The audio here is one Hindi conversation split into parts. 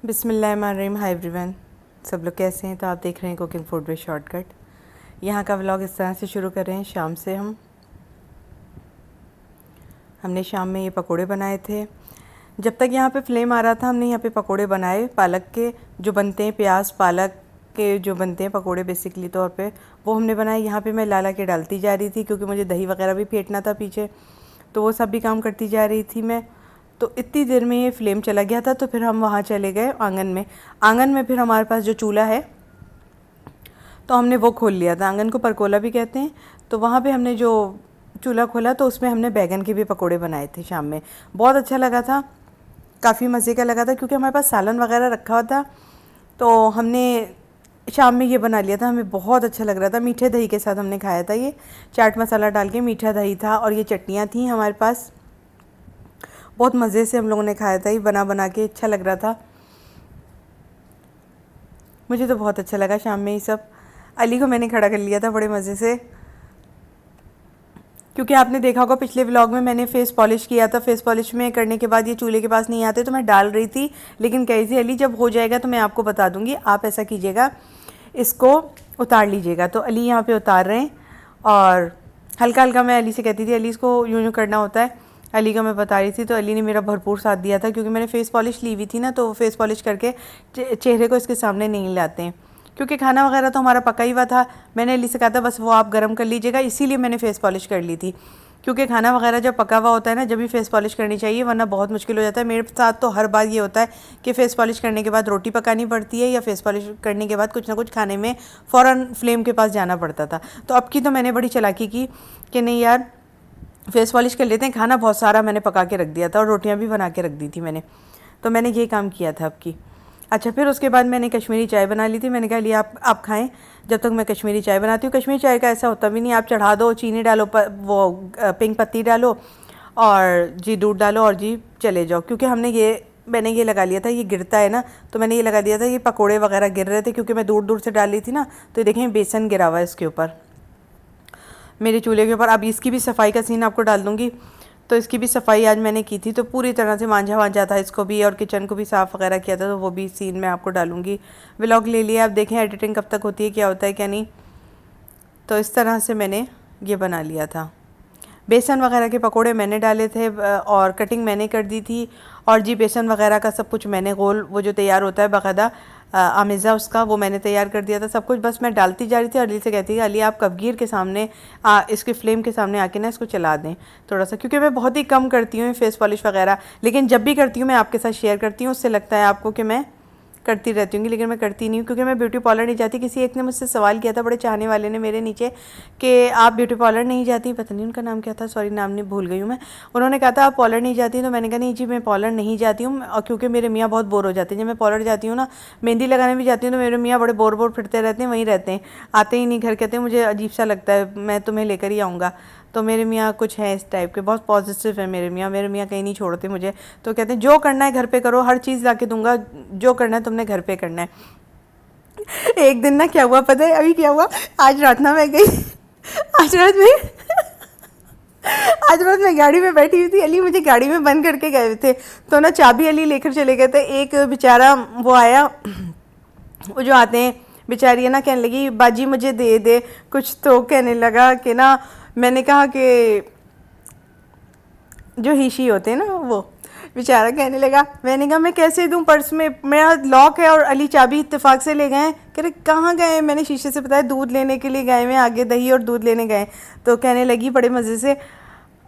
बिस्मिल्लाहिर्रहमानिर्रहीम। हाय एवरीवन, सब लोग कैसे हैं? तो आप देख रहे हैं कुकिंग फूड विद शॉर्टकट। यहाँ का व्लॉग इस तरह से शुरू कर रहे हैं। शाम से हमने शाम में ये पकोड़े बनाए थे। जब तक यहाँ पे फ्लेम आ रहा था हमने यहाँ पे पकोड़े बनाए, पालक के जो बनते हैं, प्याज पालक के जो बनते हैं पकोड़े बेसिकली तौर पे, वो हमने बनाए। यहाँ पे मैं लाला के डालती जा रही थी क्योंकि मुझे दही वगैरह भी फेंटना था पीछे, तो वो सब भी काम करती जा रही थी मैं। तो इतनी देर में ये फ्लेम चला गया था, तो फिर हम वहाँ चले गए आंगन में। आंगन में फिर हमारे पास जो चूल्हा है तो हमने वो खोल लिया था। आंगन को परकोला भी कहते हैं। तो वहाँ पे हमने जो चूल्हा खोला तो उसमें हमने बैगन के भी पकोड़े बनाए थे शाम में। बहुत अच्छा लगा था, काफ़ी मज़े का लगा था क्योंकि हमारे पास सालन वगैरह रखा हुआ था। तो हमने शाम में ये बना लिया था, हमें बहुत अच्छा लग रहा था। मीठे दही के साथ हमने खाया था ये, चाट मसाला डाल के मीठा दही था और ये चटनियाँ थी हमारे पास। बहुत मज़े से हम लोगों ने खाया था, ये बना बना के अच्छा लग रहा था। मुझे तो बहुत अच्छा लगा शाम में ये सब। अली को मैंने खड़ा कर लिया था बड़े मज़े से, क्योंकि आपने देखा होगा पिछले व्लॉग में मैंने फ़ेस पॉलिश किया था। फ़ेस पॉलिश में करने के बाद ये चूल्हे के पास नहीं आते तो मैं डाल रही थी, लेकिन कही थी अली जब हो जाएगा तो मैं आपको बता दूँगी, आप ऐसा कीजिएगा, इसको उतार लीजिएगा। तो अली यहाँ पे उतार रहे हैं और हल्का हल्का मैं अली से कहती थी, अली इसको यूँ यूँ करना होता है। अली का मैं बता रही थी तो अली ने मेरा भरपूर साथ दिया था, क्योंकि मैंने फ़ेस पॉलिश ली हुई थी ना, तो फ़ेस पॉलिश करके चेहरे को इसके सामने नहीं लाते हैं, क्योंकि खाना वगैरह तो हमारा पका ही हुआ था। मैंने अली से कहा था बस वो आप गर्म कर लीजिएगा, इसीलिए मैंने फ़ेस पॉलिश कर ली थी, क्योंकि खाना वगैरह जब पका हुआ होता है ना, जब भी फ़ेस पॉलिश करनी चाहिए, वरना बहुत मुश्किल हो जाता है। मेरे साथ तो हर बार ये होता है कि फ़ेस पॉलिश करने के बाद रोटी पकानी पड़ती है, या फ़ेस पॉलिश करने के बाद कुछ ना कुछ खाने में फ़ौरन फ्लेम के पास जाना पड़ता था। तो अब की तो मैंने बड़ी चालाकी की कि नहीं यार, फ़ेस पॉलिश कर लेते हैं। खाना बहुत सारा मैंने पका के रख दिया था और रोटियां भी बना के रख दी थी मैंने, तो मैंने ये काम किया था अब की। अच्छा, फिर उसके बाद मैंने कश्मीरी चाय बना ली थी। मैंने कहा लिया आप खाएं जब तक मैं कश्मीरी चाय बनाती हूँ। कश्मीरी चाय का ऐसा होता भी नहीं, आप चढ़ा दो, चीनी डालो, वो पिंक पत्ती डालो और जी दूध डालो और जी चले जाओ। क्योंकि मैंने ये लगा लिया था, ये गिरता है ना, तो मैंने ये लगा दिया था, ये पकोड़े वगैरह गिर रहे थे क्योंकि मैं दूर दूर से डाल ली थी ना। तो ये देखें बेसन गिरा हुआ है इसके ऊपर, मेरे चूल्हे के ऊपर। अब इसकी भी सफाई का सीन आपको डाल दूँगी। तो इसकी भी सफाई आज मैंने की थी, तो पूरी तरह से मांझा था इसको भी, और किचन को भी साफ़ वगैरह किया था, तो वो भी सीन मैं आपको डालूँगी। व्लॉग ले लिया, आप देखें एडिटिंग कब तक होती है, क्या होता है क्या नहीं। तो इस तरह से मैंने ये बना लिया था। बेसन वगैरह के पकोड़े मैंने डाले थे और कटिंग मैंने कर दी थी, और जी बेसन वगैरह का सब कुछ मैंने गोल वो जो तैयार होता है बाकायदा आमेज़ा, उसका वो मैंने तैयार कर दिया था सब कुछ। बस मैं डालती जा रही थी। अली से कहती थी अली आप कबगीर के सामने इसके फ्लेम के सामने आके ना इसको चला दें थोड़ा सा, क्योंकि मैं बहुत ही कम करती हूँ फेस पॉलिश वगैरह, लेकिन जब भी करती हूँ मैं आपके साथ शेयर करती हूँ। उससे लगता है आपको कि मैं करती रहती हूँ, लेकिन मैं करती नहीं हूँ, क्योंकि मैं ब्यूटी पार्लर नहीं जाती। किसी एक ने मुझसे सवाल किया था, बड़े चाहने वाले ने मेरे नीचे, कि आप ब्यूटी पार्लर नहीं जाती, पता नहीं उनका नाम क्या था, सॉरी नाम नहीं भूल गई हूँ मैं। उन्होंने कहा था आप पार्लर नहीं जाती, तो मैंने कहा नहीं जी मैं पार्लर नहीं जाती हूँ, और क्योंकि मेरे मियाँ बहुत बोर हो जाते हैं जब मैं पार्लर जाती हूँ ना। मेहंदी लगाने भी जाती हूँ तो मेरे मियाँ बड़े बोर फिरते रहते हैं, वहीं रहते हैं, आते ही नहीं घर। कहते हैं मुझे अजीब सा लगता है, मैं तुम्हें लेकर ही आऊँगा। तो मेरे मियाँ कुछ हैं इस टाइप के, बहुत पॉजिटिव है मेरे मियाँ कहीं नहीं छोड़ते मुझे। तो कहते हैं जो करना है घर पे करो, हर चीज़ ला के दूँगा, जो करना है तुमने घर पे करना है। एक दिन ना क्या हुआ पता है, अभी क्या हुआ, आज रात ना मैं गई आज रात में आज रात मैं गाड़ी में बैठी हुई थी, अली मुझे गाड़ी में बंद करके गए हुए थे, तो ना चाबी अली लेकर चले गए थे। एक बेचारा वो आया, वो जो आते हैं बेचारी है ना, कहने लगी बाजी मुझे दे दे कुछ, तो कहने लगा कि ना, मैंने कहा कि जो हिशी होते हैं ना, वो बेचारा कहने लगा, मैंने कहा मैं कैसे दूं, पर्स में मेरा लॉक है और अली चाबी इत्तेफाक से ले गए। कह रहे कहाँ गए? मैंने शीशे से बताया दूध लेने के लिए गए, मैं आगे दही और दूध लेने गए। तो कहने लगी बड़े मज़े से,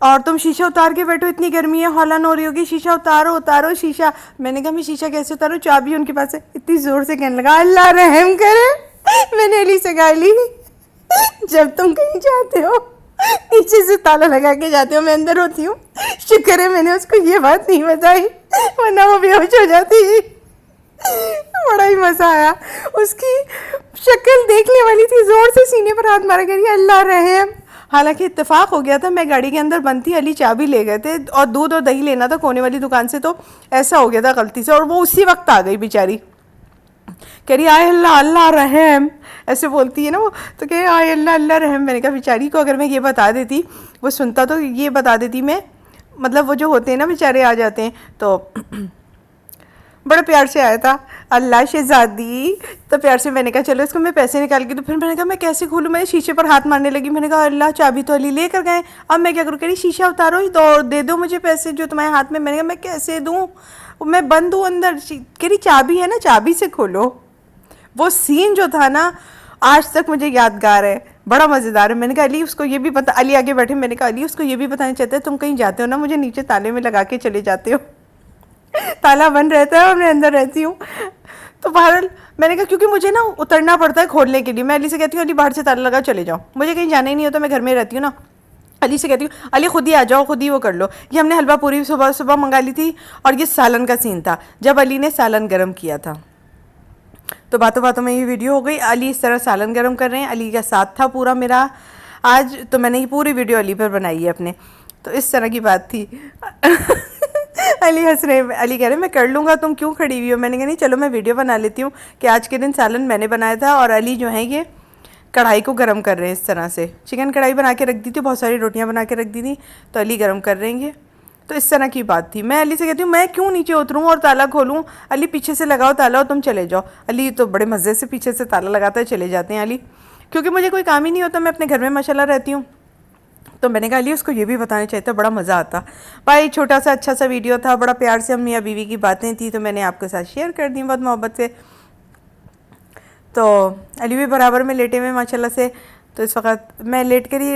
और तुम शीशा उतार के बैठो, इतनी गर्मी है, हौला हो रही होगी, शीशा उतारो उतारो शीशा। मैंने कहा मैं शीशा कैसे उतारूँ, चाबी उनके पास है। इतनी ज़ोर से कहने लगा अल्लाह रहम करे। मैंने अली से कहा अली जब तुम कहीं जाते हो नीचे से ताला लगा के जाते हो, मैं अंदर होती हूँ। शुक्र है मैंने उसको ये बात नहीं बताई, वरना वो बेहोश हो जाती। बड़ा ही मज़ा आया, उसकी शक्ल देखने वाली थी, ज़ोर से सीने पर हाथ मारा, करिए अल्लाह रहम। हालांकि इत्तेफाक हो गया था, मैं गाड़ी के अंदर बंद थी, अली चाबी ले गए थे और दूध और दही लेना था कोने वाली दुकान से, तो ऐसा हो गया था गलती से, और वो उसी वक्त आ गई बेचारी। कह रही आय अल्लाह अल्लाह रहम, ऐसे बोलती है ना वो, तो कह आय अल्लाह अल्लाह रहम। मैंने कहा बेचारी को अगर मैं ये बता देती, वो सुनता तो ये बता देती मैं, मतलब वो जो होते हैं ना बेचारे आ जाते हैं, तो बड़े प्यार से आया था, अल्लाह शहजादी। तो प्यार से मैंने कहा चलो इसको मैं पैसे निकाल के, तो फिर मैंने कहा मैं कैसे खोलूँ, मैं शीशे पर हाथ मारने लगी। मैंने कहा अल्लाह चाबी तो अली लेकर गए, अब मैं क्या करूँ। कह रही शीशा उतारो ही दो, दे दो मुझे पैसे जो तुम्हारे हाथ में। मैंने कहा मैं कैसे दूँ, मैं बंद हूँ अंदर। कह रही चाबी है ना, चाबी से खोलो। वो सीन जो था ना आज तक मुझे यादगार है, बड़ा मज़ेदार है। मैंने कहा अली उसको ये भी पता, अली आगे बैठे, मैंने कहा अली उसको ये भी बताना चाहते हैं तुम कहीं जाते हो ना मुझे नीचे ताले में लगा के चले जाते हो। ताला बंद रहता है और मैं अंदर रहती हूँ। तो बहरहाल मैंने कहा क्योंकि मुझे ना उतरना पड़ता है खोलने के लिए, मैं अली से कहती हूँ अली बाहर से ताला लगा चले जाओ, मुझे कहीं जाना ही नहीं होता, मैं घर में रहती हूँ ना। अली से कहती हूँ अली खुद ही आ जाओ, खुद ही वो कर लो। ये हमने हलवा पूरी सुबह सुबह मंगा ली थी, और ये सालन का सीन था जब अली ने सालन गर्म किया था। तो बातों बातों में ये वीडियो हो गई, अली इस तरह सालन गर्म कर रहे हैं, अली का साथ था पूरा मेरा आज। तो मैंने ये पूरी वीडियो अली पर बनाई है अपने। तो इस तरह की बात थी। अली हंस रहे, अली कह रहे मैं कर लूँगा, तुम क्यों खड़ी हुई हो। मैंने कहा नहीं चलो मैं वीडियो बना लेती हूँ कि आज के दिन सालन मैंने बनाया था, और अली जो है ये कढ़ाई को गर्म कर रहे हैं इस तरह से। चिकन कढ़ाई बना के रख दी थी, बहुत सारी रोटियां बना के रख दी थी, तो अली गर्म कर रहे हैं। तो इस तरह की बात थी। मैं अली से कहती हूँ मैं क्यों नीचे उतरूँ और ताला खोलूँ, अली पीछे से लगाओ ताला और तुम चले जाओ। अली तो बड़े मज़े से पीछे से ताला लगाता है, चले जाते हैं अली, क्योंकि मुझे कोई काम ही नहीं होता, मैं अपने घर में माशाल्लाह रहती हूँ। तो मैंने कहा अली उसको ये भी बताना चाहिए था, बड़ा मज़ा आता। भाई छोटा सा अच्छा सा वीडियो था, बड़ा प्यार से हम मियाँ बीवी की बातें थी, तो मैंने आपके साथ शेयर कर दी बहुत मोहब्बत से। तो अली भी बराबर में लेटे हुए माशाल्लाह से। तो इस वक्त मैं लेट कर ही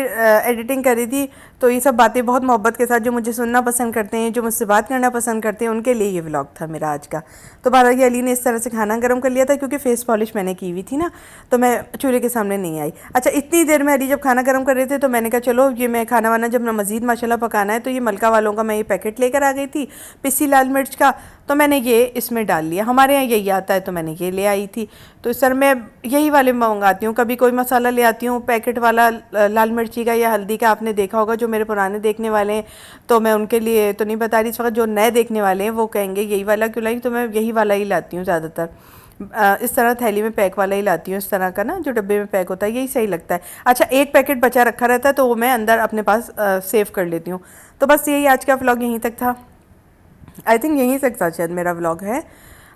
एडिटिंग कर रही थी। तो ये सब बातें बहुत मोहब्बत के साथ, जो मुझे सुनना पसंद करते हैं, जो मुझसे बात करना पसंद करते हैं, उनके लिए ये व्लॉग था मेरा आज का। तो बारह की अली ने इस तरह से खाना गर्म कर लिया था, क्योंकि फेस पॉलिश मैंने की हुई थी ना, तो मैं चूल्हे के सामने नहीं आई। अच्छा इतनी देर में अली जब खाना गर्म कर रहे थे, तो मैंने कहा चलो ये मैं खाना वाना जब मज़ीद माशाल्लाह पकाना है, तो ये मलका वालों का मैं ये पैकेट लेकर आ गई थी पिसी लाल मिर्च का, तो मैंने ये इसमें डाल लिया। हमारे यहाँ यही आता है, तो मैंने ये ले आई थी। तो सर मैं यही वाले मंगाती हूँ, कभी कोई मसाला ले आती हूँ पैकेट वाला लाल मिर्ची का या हल्दी का, आपने देखा होगा। जो मेरे पुराने देखने वाले हैं तो मैं उनके लिए तो नहीं बता रही इस वक्त, जो नए देखने वाले हैं वो कहेंगे यही वाला क्यों लाई, तो मैं यही वाला ही लाती हूँ ज़्यादातर। इस तरह थैली में पैक वाला ही लाती हूँ, इस तरह का ना जो डब्बे में पैक होता है, यही सही लगता है। अच्छा एक पैकेट बचा रखा रहता है, तो वो मैं अंदर अपने पास सेव कर लेती हूँ। तो बस यही आज का व्लॉग यहीं तक था। आई थिंक यहीं तक था शायद मेरा व्लॉग है,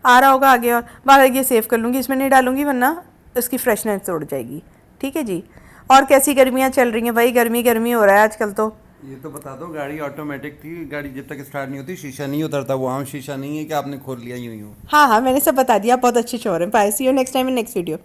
आ रहा होगा आगे। और बाहर ये सेव कर लूँगी, इसमें नहीं डालूँगी वरना इसकी फ्रेशनेस उड़ जाएगी। ठीक है जी। और कैसी गर्मियाँ चल रही हैं भाई, गर्मी गर्मी हो रहा है आजकल। तो ये तो बता दो, गाड़ी ऑटोमेटिक थी, गाड़ी जब तक स्टार्ट नहीं होती शीशा नहीं उतरता, वो आम शीशा नहीं है कि आपने खोल लिया यूं यूं। हाँ हाँ मैंने सब बता दिया, आप बहुत अच्छे शोर हैं। Bye, see you next time in next video.